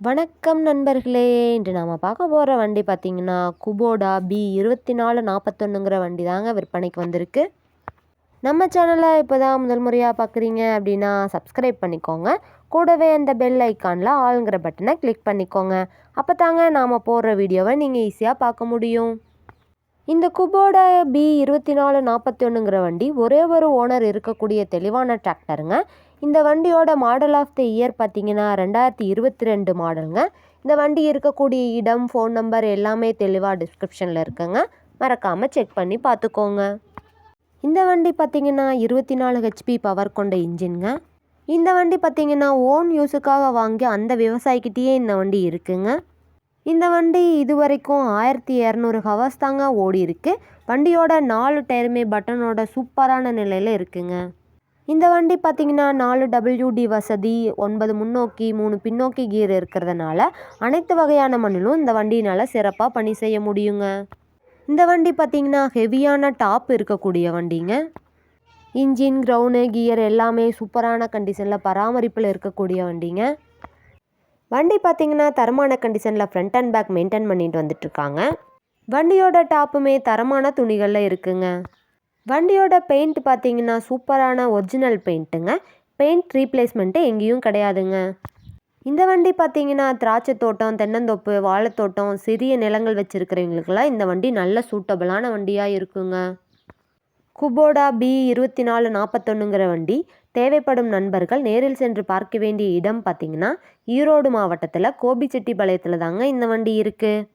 வணக்கம் நண்பர்களே. இன்று நாம் பார்க்க போகிற வண்டி பார்த்திங்கன்னா குபோடா B2441ங்கிற வண்டி தாங்க விற்பனைக்கு வந்திருக்கு. நம்ம சேனலை இப்போ தான் முதல் முறையாக பார்க்குறீங்க அப்படின்னா சப்ஸ்கிரைப் பண்ணிக்கோங்க. கூடவே அந்த பெல் ஐக்கானில் ஆளுங்கிற பட்டனை கிளிக் பண்ணிக்கோங்க. அப்போ தாங்க நாம் போடுற வீடியோவை நீங்கள் ஈஸியாக பார்க்க முடியும். இந்த குபோடா B2441ங்கிற வண்டி ஒரே ஒரு ஓனர் இருக்கக்கூடிய தெளிவான டிராக்டருங்க. இந்த வண்டியோட மாடல் ஆஃப் த இயர் பார்த்திங்கன்னா 2022 மாடலுங்க. இந்த வண்டி இருக்கக்கூடிய இடம், ஃபோன் நம்பர் எல்லாமே தெளிவாக டிஸ்கிரிப்ஷனில் இருக்குங்க. மறக்காமல் செக் பண்ணி பார்த்துக்கோங்க. இந்த வண்டி பார்த்திங்கன்னா 24 HP பவர் கொண்ட இன்ஜின்ங்க. இந்த வண்டி பார்த்திங்கன்னா ஓன் யூஸுக்காக வாங்கி அந்த விவசாயிக்கிட்டேயே இந்த வண்டி இருக்குங்க. இந்த வண்டி இதுவரைக்கும் 1200 ஹவர்ஸ் தாங்க ஓடி இருக்கு. வண்டியோட 4 டயருமே பட்டனோட சூப்பரான நிலையில் இருக்குங்க. இந்த வண்டி பார்த்திங்கன்னா 4 WD வசதி, 9 முன்னோக்கி 3 பின்னோக்கி கீர் இருக்கிறதுனால அனைத்து வகையான மண்ணிலும் இந்த வண்டியினால் சிறப்பாக பணி செய்ய முடியுங்க. இந்த வண்டி பார்த்திங்கன்னா ஹெவியான டாப் இருக்கக்கூடிய வண்டிங்க. இன்ஜின், கிரவுண்டு, கியர் எல்லாமே சூப்பரான கண்டிஷனில் பராமரிப்பில் இருக்கக்கூடிய வண்டிங்க. வண்டி பார்த்திங்கன்னா தரமான கண்டிஷனில் ஃப்ரண்ட் அண்ட் பேக் மெயின்டைன் பண்ணிட்டு வந்துட்டுருக்காங்க. வண்டியோட டாப்புமே தரமான துணிகளில் இருக்குங்க. வண்டியோட பெயிண்ட் பார்த்திங்கன்னா சூப்பரான ஒரிஜினல் பெயிண்ட்டுங்க. பெயிண்ட் ரீப்ளேஸ்மெண்ட்டு எங்கேயும் கிடையாதுங்க. இந்த வண்டி பார்த்திங்கன்னா திராட்சை தோட்டம், தென்னந்தோப்பு, வாழைத்தோட்டம், சிறிய நிலங்கள் வச்சுருக்கிறவங்களுக்கெல்லாம் இந்த வண்டி நல்ல சூட்டபிளான வண்டியாக இருக்குங்க. குபோடா B2441ங்கிற வண்டி தேவைப்படும் நண்பர்கள் நேரில் சென்று பார்க்க வேண்டிய இடம் பார்த்திங்கன்னா ஈரோடு மாவட்டத்தில் கோபிச்செட்டிப்பாளையத்தில் தாங்க இந்த வண்டி இருக்குது.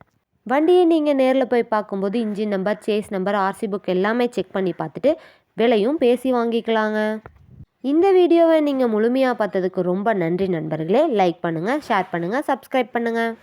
வண்டியை நீங்கள் நேரில் போய் பார்க்கும்போது engine number, chassis number, RC book எல்லாமே செக் பண்ணி பார்த்துட்டு விலையும் பேசி வாங்கிக்கலாங்க. இந்த வீடியோவை நீங்கள் முழுமையாக பார்த்ததுக்கு ரொம்ப நன்றி நண்பர்களே. லைக் பண்ணுங்கள், ஷேர் பண்ணுங்கள், சப்ஸ்கிரைப் பண்ணுங்கள்.